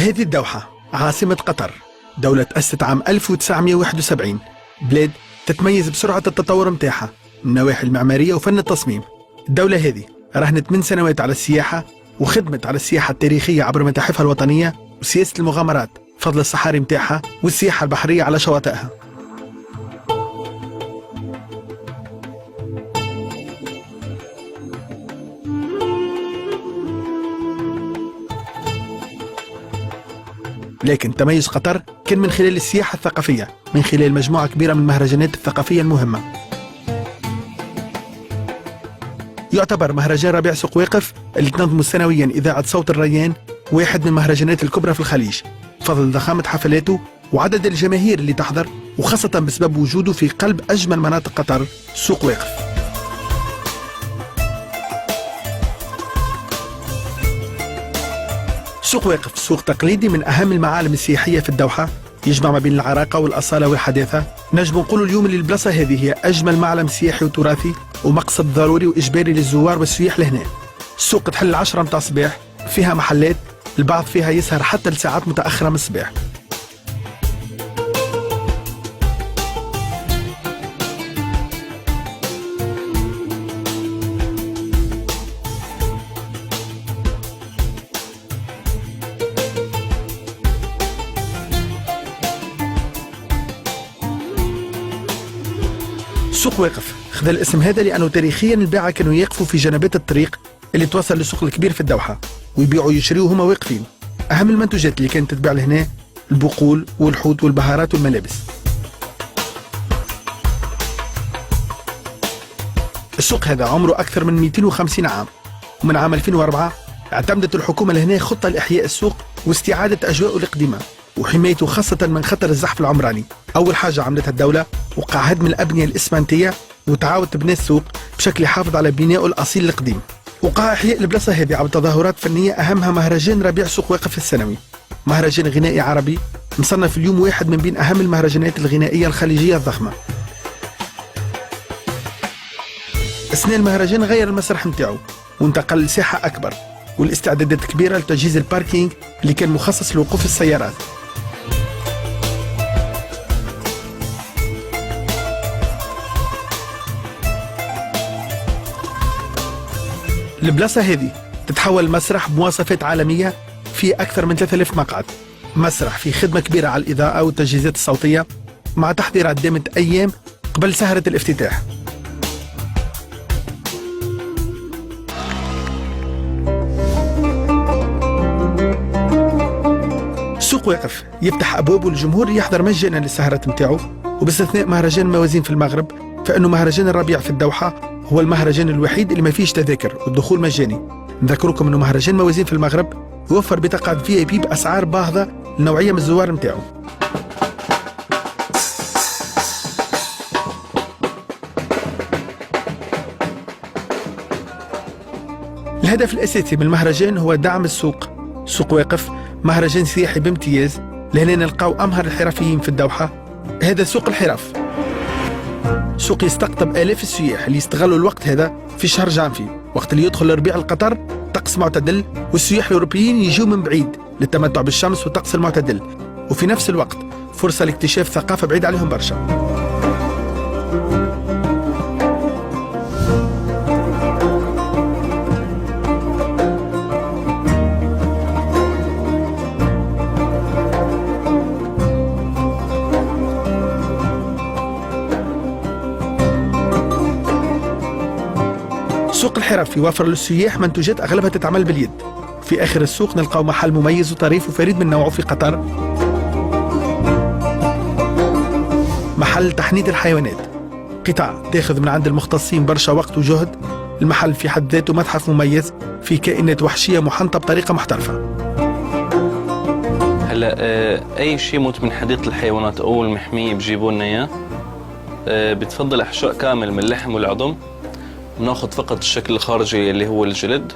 هذه الدوحة عاصمة قطر، دولة تأسست عام 1971، بلاد تتميز بسرعة التطور متاعها من النواحي المعمارية وفن التصميم. الدولة هذه راهنت من سنوات على السياحة وخدمت على السياحة التاريخية عبر متاحفها الوطنية وسياسة المغامرات فضل الصحاري متاعها والسياحة البحرية على شواطئها. لكن تميز قطر كان من خلال السياحة الثقافية، من خلال مجموعة كبيرة من المهرجانات الثقافية المهمة. يعتبر مهرجان ربيع سوق واقف اللي تنظمه سنويا إذاعة صوت الريان واحد من المهرجانات الكبرى في الخليج، فضل ضخامة حفلاته وعدد الجماهير اللي تحضر، وخاصة بسبب وجوده في قلب أجمل مناطق قطر، سوق واقف. سوق واقف سوق تقليدي من أهم المعالم السياحية في الدوحة، يجمع ما بين العراقة والأصالة والحداثة. نجم نقولوا اليوم اللي البلاصة هذه هي أجمل معلم سياحي وتراثي ومقصد ضروري وإجباري للزوار والسياح لهنا. السوق تحل 10 متاع الصباح، فيها محلات، البعض فيها يسهر حتى لساعات متأخرة من الصباح. سوق واقف خذ الاسم هذا لأنه تاريخيا الباعة كانوا يقفوا في جنبات الطريق اللي توصل للسوق الكبير في الدوحة ويبيعوا ويشتروا هما واقفين. أهم المنتوجات اللي كانت تتباع لهنا البقول والحوت والبهارات والملابس. السوق هذا عمره أكثر من 250 عام، ومن عام 2004 اعتمدت الحكومة لهنا خطة لإحياء السوق واستعادة أجواءه القديمة وحمايته خاصة من خطر الزحف العمراني. أول حاجة عملتها الدولة وقع هدم الأبنية الإسمنتية وتعاود تبني السوق بشكل يحافظ على بنائه الأصيل القديم. وقع إحياء البلاصة هذه عبر تظاهرات فنية أهمها مهرجان ربيع سوق واقف السنوي، مهرجان غنائي عربي مصنف اليوم واحد من بين أهم المهرجانات الغنائية الخليجية الضخمة. أثناء المهرجان غير المسرح متاعه وانتقل لساحة أكبر والاستعدادات كبيرة لتجهيز الباركينج اللي كان مخصص لوقوف السيارات. البلاصة هذه تتحول مسرح بمواصفات عالمية فيه أكثر من 3000 مقعد، مسرح في خدمة كبيرة على الإضاءة والتجهيزات الصوتية مع تحضيرات دامت أيام قبل سهرة الافتتاح. سوق واقف يفتح أبوابه للجمهور يحضر مجانا للسهرات متاعه، وباستثناء مهرجان موازين في المغرب فإنه مهرجان الربيع في الدوحة هو المهرجان الوحيد اللي ما فيش تذاكر والدخول مجاني. نذكركم انه مهرجان موازين في المغرب يوفر بطاقات VIP بأسعار باهظة لنوعية من الزوار متاعه. الهدف الأساسي من المهرجان هو دعم السوق. سوق واقف مهرجان سياحي بامتياز، لهنا نلقاو أمهر الحرفيين في الدوحة. هذا سوق الحرف، سوق يستقطب آلاف السياح اللي يستغلوا الوقت هذا في شهر جانفي، وقت اللي يدخل الربيع القطر طقس معتدل والسياح الأوروبيين يجوا من بعيد للتمتع بالشمس والطقس المعتدل، وفي نفس الوقت فرصة لاكتشاف ثقافة بعيدة عليهم برشا. سوق الحرف يوفر للسياح منتوجات أغلبها تتعمل باليد. في آخر السوق نلقاو محل مميز وطريف وفريد من نوعه في قطر، محل تحنيط الحيوانات، قطاع تاخذ من عند المختصين برشا وقت وجهد. المحل في حد ذاته متحف مميز في كائنات وحشية محنطة بطريقة محترفة. هلا أي شيء يموت من حديقة الحيوانات أو المحمية بجيبوا لنا إياه. بتفضل أحشاء كامل من اللحم والعظم، بناخذ فقط الشكل الخارجي اللي هو الجلد.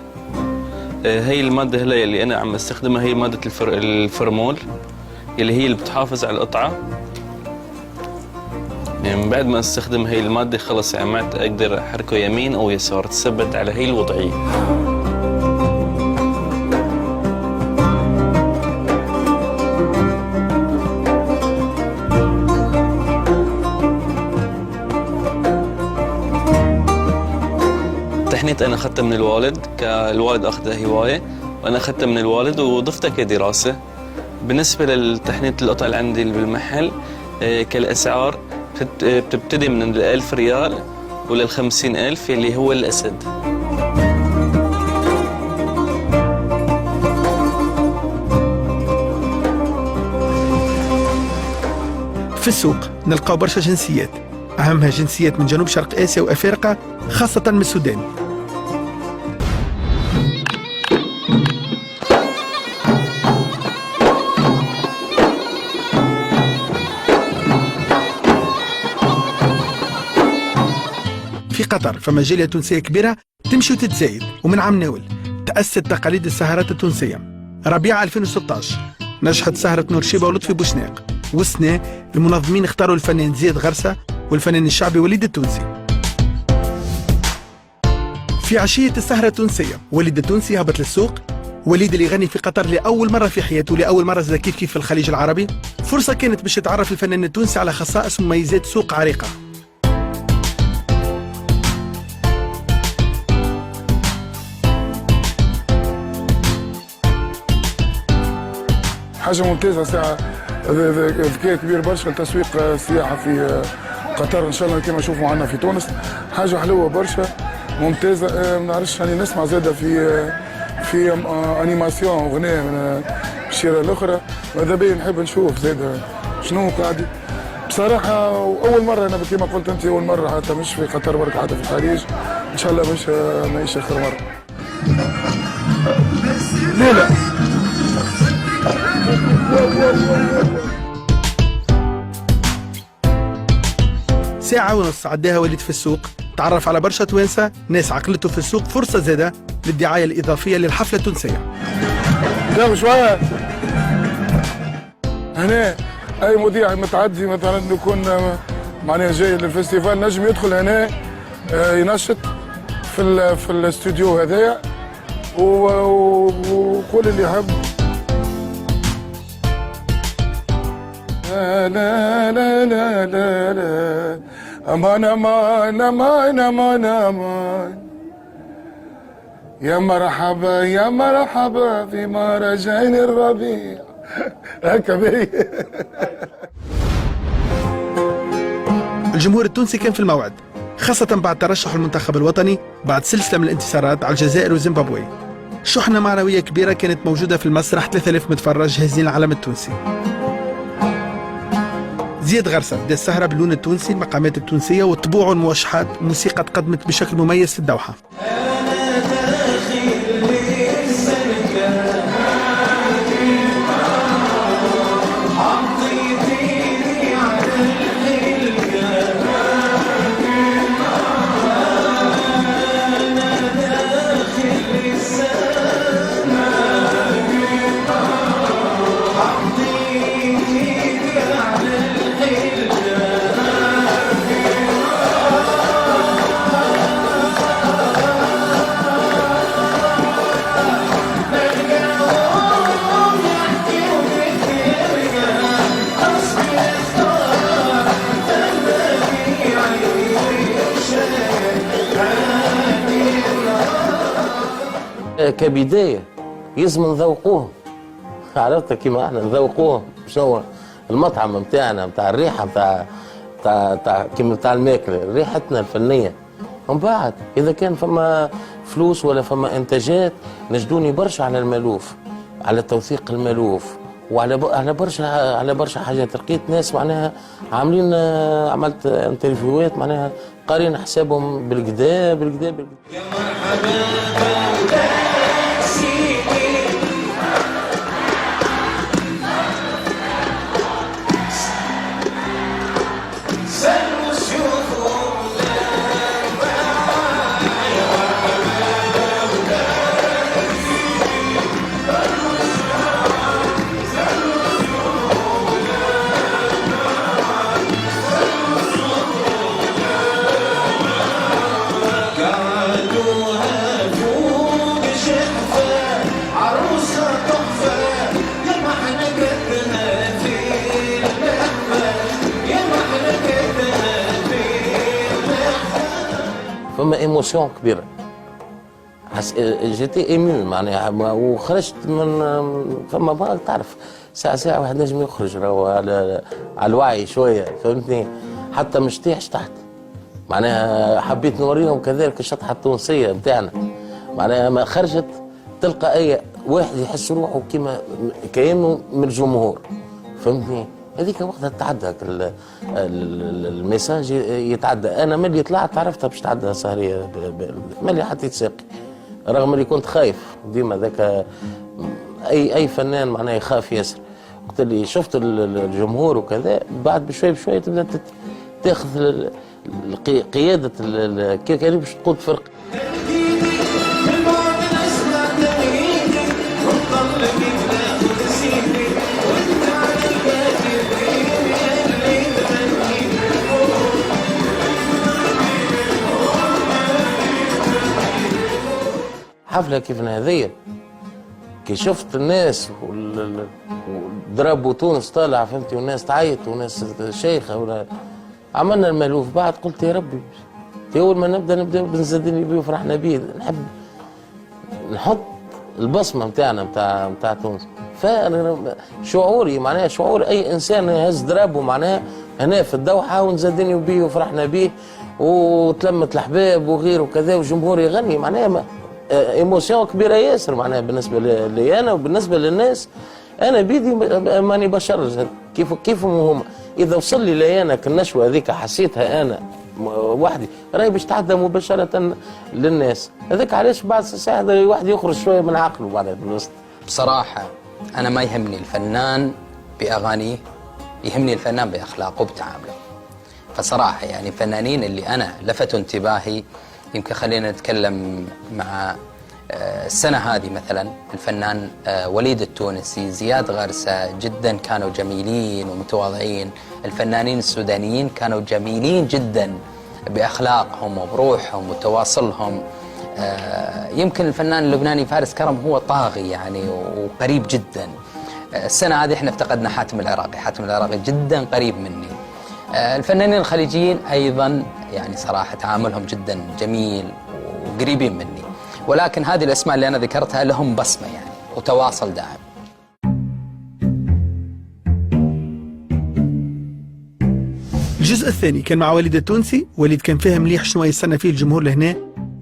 هي المادة هلا اللي أنا عم استخدمها هي مادة الفرمول اللي بتحافظ على القطعة. يعني من بعد ما استخدم هي المادة خلص يعني أقدر أحركه يمين أو يسار، تثبت على هي الوضعية. التحنيط أنا أخذتها من الوالد، الوالد أخذها هواية وأنا أخذتها من الوالد وضفتها كدراسة. بالنسبة للتحنيط القطع اللي عندي بالمحل كالأسعار بتبتدي من 1000 ريال ولل50,000 اللي هو الأسد. في السوق نلقاو برشا جنسيات، أهمها جنسيات من جنوب شرق آسيا وأفريقيا، خاصة من السودان. في قطر فما جالية تونسية كبيرة تمشي وتتزايد، ومن عام ناول تأسست تقاليد السهرات التونسية. ربيع 2016 نجحت سهرة نور شيبة ولطفي بوشناق، والسنة المنظمين اختاروا الفنان زياد غرسة والفنان الشعبي وليد التونسي. في عشية السهرة التونسية وليد التونسي هبط للسوق. وليد اللي يغني في قطر لأول مرة في حياته، لأول مرة زاد كيف في الخليج العربي، فرصة كانت باش يتعرف الفنان التونسي على خصائص ومميزات سوق عريقة. حاجة ممتازة ساعة ذكاء كبير برشا لتسويق السياحة في قطر إن شاء الله كما نشوفوا عنا في تونس. حاجة حلوة برشا ممتازة. ما نعرفش راني نسمع زادة في أنيماسيون أغنية من الشيرة الأخرى، ماذا بيا نحب نشوف زادة شنو قاعد بصراحة. أول مرة أنا كما قلت أنت أول مرة حتى مش في قطر برك حتى في الخارج، إن شاء الله مش ماهيش آخر مرة. لا ساعة ونص عداها وليد في السوق، تعرف على برشا توانسة، ناس عقلته في السوق، فرصة زادة للدعاية الإضافية للحفلة التونسية. دام شوية هنا أي مذيع متعدي مثلا يكون معناها جاي للفستيفال نجم يدخل هنا ينشط في الاستوديو هذايا وكل اللي يحب. لا لا لا لا لا لا أمان أمان أمان أمان أمان يا مرحبا يا مرحبا في مهرجان الربيع. هكا باهي. الجمهور التونسي كان في الموعد، خاصة بعد ترشح المنتخب الوطني بعد سلسلة من الانتصارات على الجزائر وزيمبابوي. شحنة معنوية كبيرة كانت موجودة في المسرح، 3000 متفرج هازين العلم التونسي. زياد غرسة بدا السهرة باللون التونسي، المقامات التونسية والطبوع والموشحات، موسيقى تقدمت بشكل مميز في الدوحة. كبداية لازم نذوقوهم، عرفت كيما احنا نذوقوهم شنو المطعم نتاعنا نتاع الريحة نتاع كيما نتاع الماكلة، ريحتنا الفنية. ومن بعد إذا كان فما فلوس ولا فما إنتاجات نجدوني برشا على المالوف، على توثيق المالوف وعلى برشا حاجات. لقيت ناس معناها عاملين، عملت انترفيوهات معناها قارين حسابهم بالكدا بالكدا بالكدا. يا مرحبا فما ايموسيون كبيره جيتي ايمون معناها وخرجت من فما ما تعرف ساعة واحد نجم يخرج راهو على الوعي شوية فهمتني، حتى مش تحت معناها حبيت نوريهم كذلك الشطحة التونسية نتاعنا معناها ما خرجت تلقى أي واحد يحس روحه كأنه من الجمهور فهمتني. هذيك وقتها تعدى الميساج يتعدى. انا ملي طلعت عرفتها باش تعدى سهريه ملي حطيت ساقي رغم اللي كنت خايف ديما ذاك اي فنان معناه يخاف ياسر. وقت اللي شفت الجمهور وكذا بعد بشوي بشوي تبدا تاخذ قياده كيف باش تقود فرق. حفلة كيف هذيا كي شفت الناس وضربوا تونس طالع فهمتي والناس تعيط وناس شيخة عملنا المألوف بعد قلت يا ربي أول ما نبدأ بنزدني بيه وفرحنا بيه نحب نحط البصمة متاعنا متاع تونس. فأنا شعوري معناها شعور أي إنسان يهز ضربه معناها هنا في الدوحة ونزدني بيه وفرحنا بيه وتلمت الأحباب وغيره وكذا والجمهور يغني معناها ايموسيون كبيره ياسر معناها بالنسبه لي انا وبالنسبه للناس. انا بيدي ماني بشر كيفهم هم. اذا وصل لي انا النشوه هذيك حسيتها انا وحدي راهي باش تعدى مباشره للناس. هذاك علاش بعد ساعه الواحد يخرج شويه من عقله بعد الوسط. بصراحه انا ما يهمني الفنان باغانيه، يهمني الفنان باخلاقه وبتعامله. فصراحه يعني الفنانين اللي انا لفتوا انتباهي يمكن خلينا نتكلم مع السنة هذه مثلا الفنان وليد التونسي، زياد غرسة، جدا كانوا جميلين ومتواضعين. الفنانين السودانيين كانوا جميلين جدا بأخلاقهم وبروحهم وتواصلهم. يمكن الفنان اللبناني فارس كرم هو طاغي يعني وقريب جدا. السنة هذه احنا افتقدنا حاتم العراقي، حاتم العراقي جدا قريب مني. الفنانين الخليجيين أيضا يعني صراحة تعاملهم جدا جميل وقريبين مني، ولكن هذه الأسماء اللي أنا ذكرتها لهم بصمة يعني وتواصل دائم. الجزء الثاني كان مع وليد التونسي. وليد كان فاهم مليح شنو يستنى فيه الجمهور لهنا،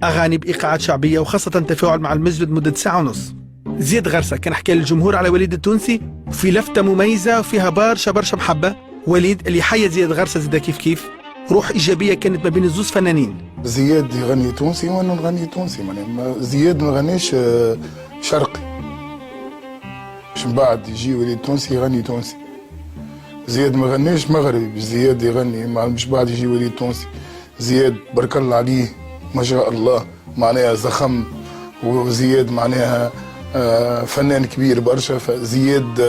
أغاني بإيقاعات شعبية وخاصة تفاعل مع المزود مدة ساعة ونص. زياد غرسة كان حكى للجمهور على وليد التونسي في لفتة مميزة وفيها برشا محبة. وليد اللي حيا زياد غرسة زيدا كيف روح إيجابية كانت ما بين الزوز فنانين. زياد يغني تونسي وانا نغني تونسي زياد ما غنيش شرقي باش من بعد يجي وليد تونسي يغني تونسي. زياد ما غنيش مغربي باش زياد يغني مش بعد يجي وليد تونسي. زياد بارك الله عليه ما شاء الله معناها زخم، وزياد معناها فنان كبير برشا. فزياد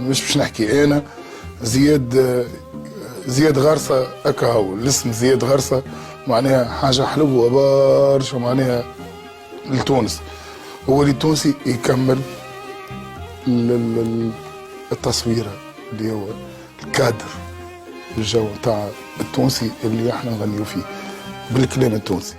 مش باش نحكي انا زياد غرسة هكا هو الاسم زياد غرسة معناها حاجة حلوة برشا معناها لتونس. هو التونسي يكمل التصويرة اللي هو الكادر الجو تاع التونسي اللي احنا نغنيو فيه بالكلام التونسي.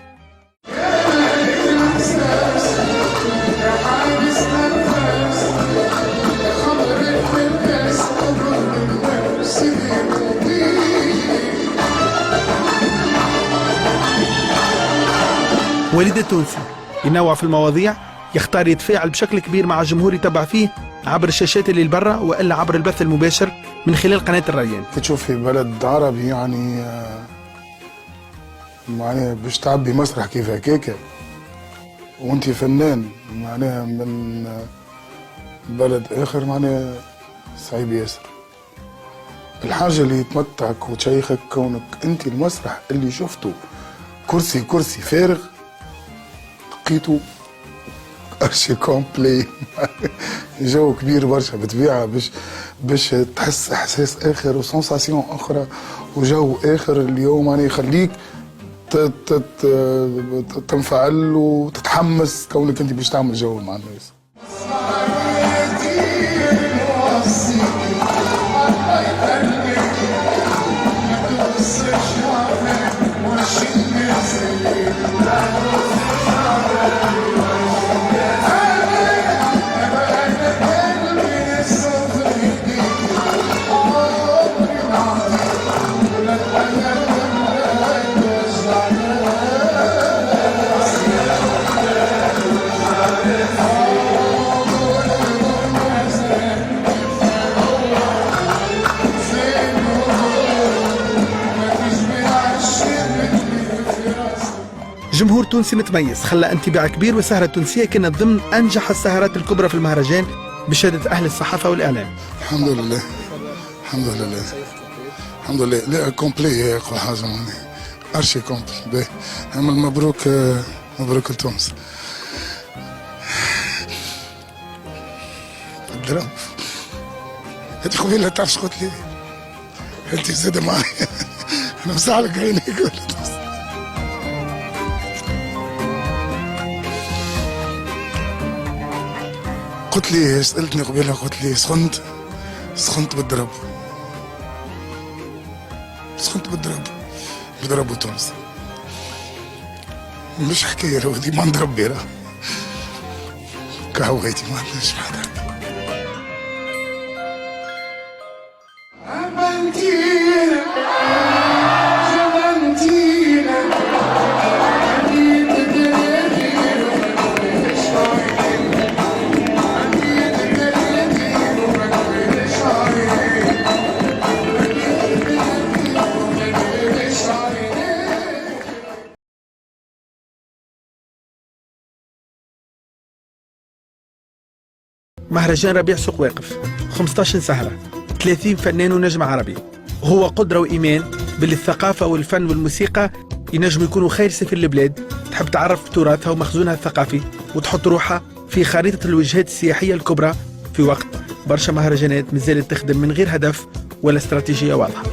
وليد التونسي ينوع في المواضيع، يختار يتفاعل بشكل كبير مع الجمهور يتبع فيه عبر الشاشات اللي لبرا والا عبر البث المباشر من خلال قناه الريان. تشوف في بلد عربي يعني معناها باش تعبي مسرح كيف هكاكا وانت فنان معناها من بلد اخر معناها صعيب ياسر. الحاجه اللي تمتعك وتشيخك كونك انت المسرح اللي شفته كرسي فارغ لقيته ارشي كومبلي جو كبير برشا بطبيعه باش تحس احساس اخر وسنساسيون اخرى وجو اخر اليوم يعني يخليك تنفعل وتتحمس كونك انت باش تعمل جو مع الناس. التونسي متميز خلى انطباع كبير، والسهرة التونسية كانت ضمن أنجح السهرات الكبرى في المهرجان بشهادة أهل الصحافة والإعلام. الحمد لله الحمد لله الحمد لله. لا كومبلي يقول حاجة معني أرشي كومبلي. مبروك مبروك لتونس. الدرام هذه خويا لا تعرفش قلت لي انت زاده معايا انا مساعدك عينيك. قلت لي سألتني قبيلة قلت لي سخنت بالضرب بضربوا تونس. مش حكاية لو دي ما نضرب بيرا كهويتي ما عندناش حدا. مهرجان ربيع سوق واقف 15 سهرة، 30 فنان ونجم عربي. هو قدرة وإيمان باللي الثقافة والفن والموسيقى ينجموا يكونوا خير سفير البلاد تحب تعرف تراثها ومخزونها الثقافي وتحط روحها في خريطة الوجهات السياحية الكبرى في وقت برشا مهرجانات مازالت تخدم من غير هدف ولا استراتيجية واضحة.